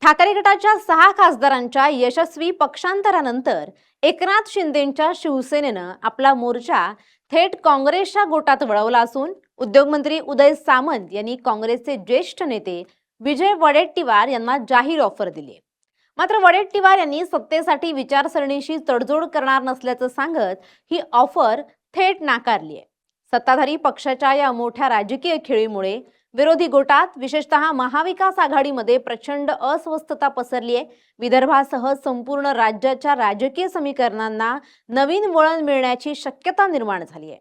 ठाकरे गटाच्या 6 खासदारांच्या यशस्वी पक्षांतरानंतर एकनाथ शिंदेंच्या शिवसेनेनं आपला मोर्चा थेट काँग्रेसच्या गोटात वळवला असून उद्योगमंत्री उदय सामंत यांनी काँग्रेसचे ज्येष्ठ नेते विजय वडेट्टीवार यांना जाहीर ऑफर दिली। मात्र वडेट्टीवार यांनी सत्तेसाठी विचारसरणीशी तडजोड करणार नसल्याचं सांगत ही ऑफर थेट नाकारली आहे। सत्ताधारी पक्षाच्या या मोठ्या राजकीय खेळीमुळे विरोधी गोटात विशेषतः महाविकास आघाडीमध्ये प्रचंड अस्वस्थता पसरली आहे। विदर्भासह संपूर्ण राज्याच्या राजकीय समीकरणांना नवीन वळण मिळण्याची शक्यता निर्माण झाली आहे।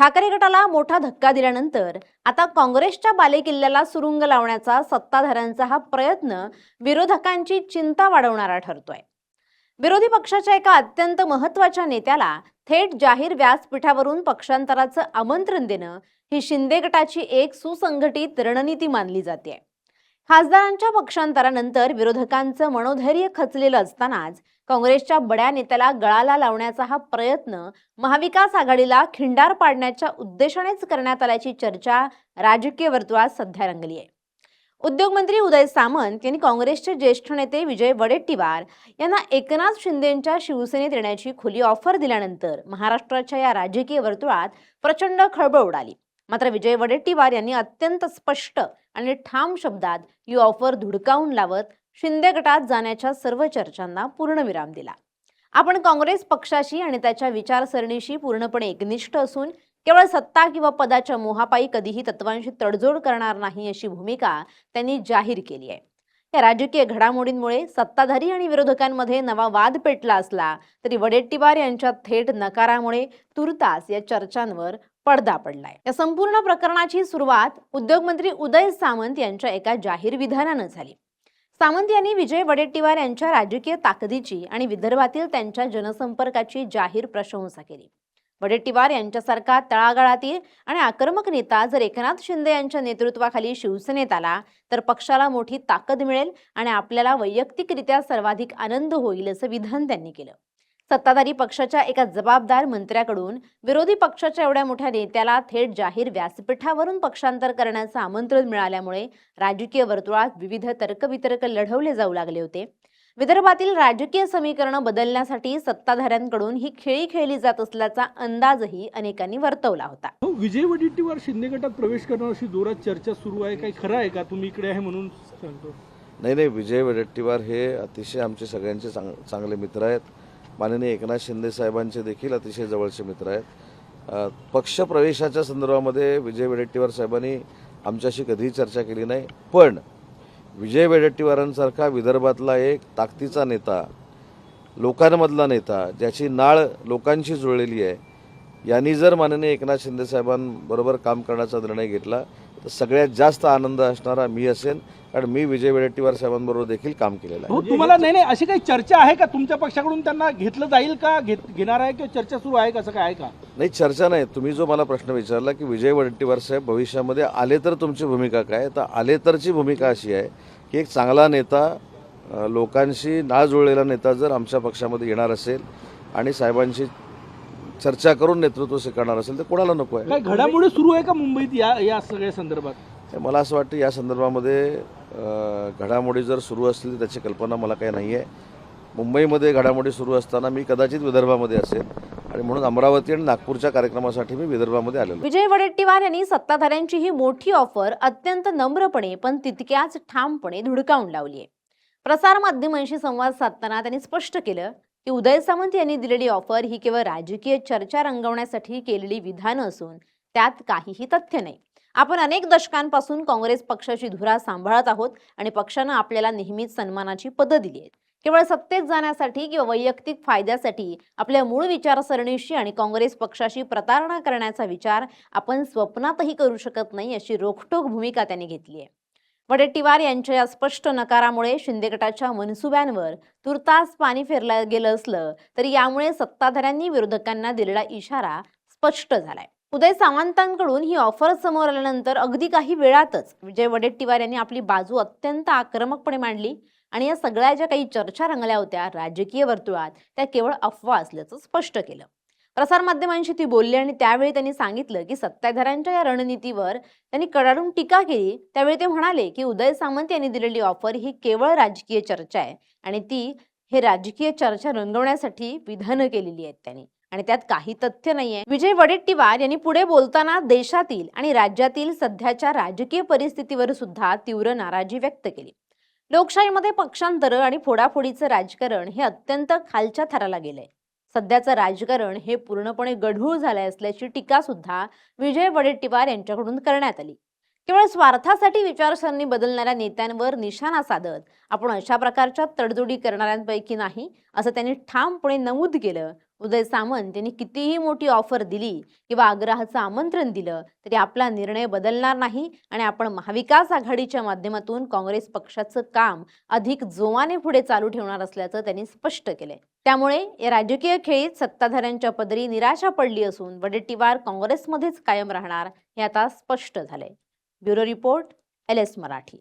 ठाकरे गटाला मोठा धक्का दिल्यानंतर आता काँग्रेसच्या बालेकिल्ल्याला सुरुंग लावण्याचा सत्ताधाऱ्यांचा हा प्रयत्न विरोधकांची चिंता वाढवणारा ठरतोय। विरोधी पक्षाच्या एका अत्यंत महत्त्वाच्या नेत्याला थेट जाहीर व्यासपीठावरून पक्षांतराचं आमंत्रण देणं ही शिंदे गटाची एक सुसंघटित रणनीती मानली जाते। खासदारांच्या पक्षांतरानंतर विरोधकांचं मनोधैर्य खचलेलं असतानाच काँग्रेसच्या बड्या नेत्याला गळाला लावण्याचा हा प्रयत्न महाविकास आघाडीला खिंडार पाडण्याच्या उद्देशानेच करण्यात आल्याची चर्चा राजकीय वर्तुळात सध्या रंगली आहे। उद्योगमंत्री उदय सामंत यांनी काँग्रेसचे ज्येष्ठ नेते विजय वडेट्टीवार यांना एकनाथ शिंदेंच्या शिवसेनेत येण्याची खुली ऑफर दिल्यानंतर महाराष्ट्राच्या या राजकीय वर्तुळात प्रचंड खळबळ उडाली। मात्र विजय वडेट्टीवार यांनी अत्यंत स्पष्ट आणि ठाम शब्दात ही ऑफर धुडकावून लावत शिंदे गटात जाण्याच्या सर्व चर्चांना पूर्णविराम दिला। आपण काँग्रेस पक्षाशी आणि त्याच्या विचारसरणीशी पूर्णपणे एकनिष्ठ असून केवळ सत्ता किंवा पदाच्या मोहापायी कधीही तत्वांशी तडजोड करणार नाही अशी भूमिका त्यांनी जाहीर केली आहे। या राजकीय घडामोडींमुळे सत्ताधारी आणि विरोधकांमध्ये नवा वाद पेटला असला तरी वडेट्टीवार यांच्या थेट नकारामुळे तुर्तास या चर्चांवर पडदा पडलाय। या संपूर्ण प्रकरणाची सुरुवात उद्योगमंत्री उदय सामंत यांच्या एका जाहीर विधानानं झाली। सामंत यांनी विजय वडेट्टीवार यांच्या राजकीय ताकदीची आणि विदर्भातील त्यांच्या जनसंपर्काची जाहीर प्रशंसा केली। वडेट्टीवार यांच्यासारखा तळागाळातील आणि आक्रमक नेता जर एकनाथ शिंदे यांच्या नेतृत्वाखाली शिवसेनेत आला तर पक्षाला मोठी ताकद मिळेल आणि आपल्याला वैयक्तिकरित्या सर्वाधिक आनंद होईल असं विधान त्यांनी केलं। सत्ताधारी पक्षाच्या एका जबाबदार मंत्र्याकडून विरोधी पक्षाच्या एवढ्या मोठ्या नेत्याला थेट जाहीर व्यासपीठावरून पक्षांतर करण्याचं आमंत्रण मिळाल्यामुळे राजकीय वर्तुळात विविध तर्कवितर्क लढवले जाऊ लागले होते। विदर्भातील राजकीय समीकरण बदलण्यासाठी सत्ताधाऱ्यांकडून ही खेळी खेळली जात असल्याचा अंदाजही अनेकांनी वर्तवला होता। विजय वडेट्टीवार शिंदे गटात प्रवेश करणार अशी जोरात चर्चा सुरू आहे, काही खरं आहे का? तुम्ही इकडे आहे म्हणून सांगतो। नाही, विजय वडेट्टीवार हे अतिशय आमचे सगळ्यांचे चांगले मित्र आहेत। माननीय एकनाथ शिंदे साहेबांचे देखील अतिशय जवळचे मित्र आहेत। पक्ष प्रवेशाच्या संदर्भामध्ये विजय वडेट्टीवार साहेबांनी आमच्याशी कधीही चर्चा केली नाही, पण विजय वडेट्टीवारांसारखा विदर्भातला एक ताकदीचा नेता, लोकांमधला नेता, ज्याची नाळ लोकांशी जुळलेली आहे, यांनी जर माननीय एकनाथ शिंदे साहेबांबरोबर काम करण्याचा निर्णय घेतला तर सगळ्यात जास्त आनंद असणारा मी असेल, कारण मी विजय वडेट्टीवार साहेबांबरोबर देखील काम केलेलं आहे। तुम्हाला नाही अशी काही चर्चा आहे का? तुमच्या पक्षाकडून त्यांना घेतलं जाईल का, घेणार आहे किंवा चर्चा सुरू आहे का? असं काय आहे का? नाही, चर्चा नाही। तुम्ही जो मला प्रश्न विचारला की विजय वडेट्टीवार साहेब भविष्यामध्ये आले तर तुमची भूमिका काय, तर आले तरची भूमिका अशी आहे की एक चांगला नेता, लोकांशी नाळ जुळलेला नेता जर आमच्या पक्षामध्ये येणार असेल आणि साहेबांशी चर्चा करून नेतृत्व स्वीकारणार असेल तर कोणाला नको आहे? काही घडामोडी सुरू आहे का मुंबईत या सगळ्या संदर्भात? मला असं वाटतं या संदर्भामध्ये घडामोडी जर सुरू असतील त्याची कल्पना मला काही नाही आहे। मुंबईमध्ये घडामोडी सुरू असताना मी कदाचित विदर्भामध्ये असेल आणि म्हणून अमरावती आणि नागपूरच्या कार्यक्रमासाठी मी विदर्भामध्ये आलेलो। विजय वडेट्टीवार यांनी सत्ताधाऱ्यांची ही मोठी ऑफर अत्यंत नम्रपणे पण तितक्याच ठामपणे धुडकावून लावली आहे। प्रसार माध्यमांशी संवाद साधताना त्यांनी स्पष्ट केलं की उदय सामंत यांनी दिलेली ऑफर ही केवळ राजकीय चर्चा रंगवण्यासाठी केलेली विधानं असून त्यात काहीही तथ्य नाही। आपण अनेक दशकांपासून काँग्रेस पक्षाची धुरा सांभाळत आहोत आणि पक्षानं आपल्याला नेहमीच सन्मानाची पदं दिली आहेत। केवळ सत्तेत जाण्यासाठी किंवा वैयक्तिक फायद्यासाठी आपल्या मूळ विचारसरणीशी आणि काँग्रेस पक्षाशी प्रतारणा करण्याचा विचार आपण स्वप्नातही करू शकत नाही अशी रोखठोक भूमिका त्यांनी घेतली आहे। वडेट्टीवार यांच्या या स्पष्ट नकारामुळे शिंदे गटाच्या मनसुब्यांवर तुर्तास पाणी फेरलं गेलं असलं तरी यामुळे सत्ताधाऱ्यांनी विरोधकांना दिलेला इशारा स्पष्ट झालाय। उदय सामंतांकडून ही ऑफर समोर आल्यानंतर अगदी काही वेळातच विजय वडेट्टीवार यांनी आपली बाजू अत्यंत आक्रमकपणे मांडली आणि या सगळ्या ज्या काही चर्चा रंगल्या होत्या राजकीय वर्तुळात त्या केवळ अफवा असल्याचं स्पष्ट केलं। प्रसारमाध्यमांशी ती बोलली आणि त्यावेळी त्यांनी सांगितलं की सत्ताधाऱ्यांच्या या रणनीतीवर त्यांनी कडाडून टीका केली. त्यावेळी ते म्हणाले की उदय सामंत यांनी दिलेली ऑफर ही केवळ राजकीय चर्चा आहे आणि ती हे राजकीय चर्चा रंगवण्यासाठी विधानं केलेली आहेत त्यांनी आणि त्यात काही तथ्य नाहीये. विजय वडेट्टीवार यांनी पुढे बोलताना देशातील आणि राज्यातील सध्याच्या राजकीय परिस्थितीवर सुद्धा तीव्र नाराजी व्यक्त केली. लोकशाहीमध्ये पक्षांतर आणि फोडाफोडीचं राजकारण हे अत्यंत खालच्या थराला गेलंय. सध्याचं राजकारण हे पूर्णपणे गढूळ झालंय असल्याची टीका सुद्धा विजय वडेट्टीवार यांच्याकडून करण्यात आली. केवळ स्वार्थासाठी विचारसरणी बदलणाऱ्या नेत्यांवर निशाणा साधत आपण अशा प्रकारच्या तडजोडी करणाऱ्यांपैकी नाही, असं त्यांनी ठामपणे नमूद केलं. उदय सामंत यांनी कितीही मोठी ऑफर दिली किंवा आग्रहाचं आमंत्रण दिलं तरी आपला निर्णय बदलणार नाही आणि आपण महाविकास आघाडीच्या माध्यमातून काँग्रेस पक्षाचं काम अधिक जोमाने पुढे चालू ठेवणार असल्याचं त्यांनी स्पष्ट केलंय. त्यामुळे या राजकीय खेळीत सत्ताधाऱ्यांच्या पदरी निराशा पडली असून वडेट्टीवार काँग्रेसमध्येच कायम राहणार हे आता स्पष्ट झालंय. Bureau report, LS Marathi.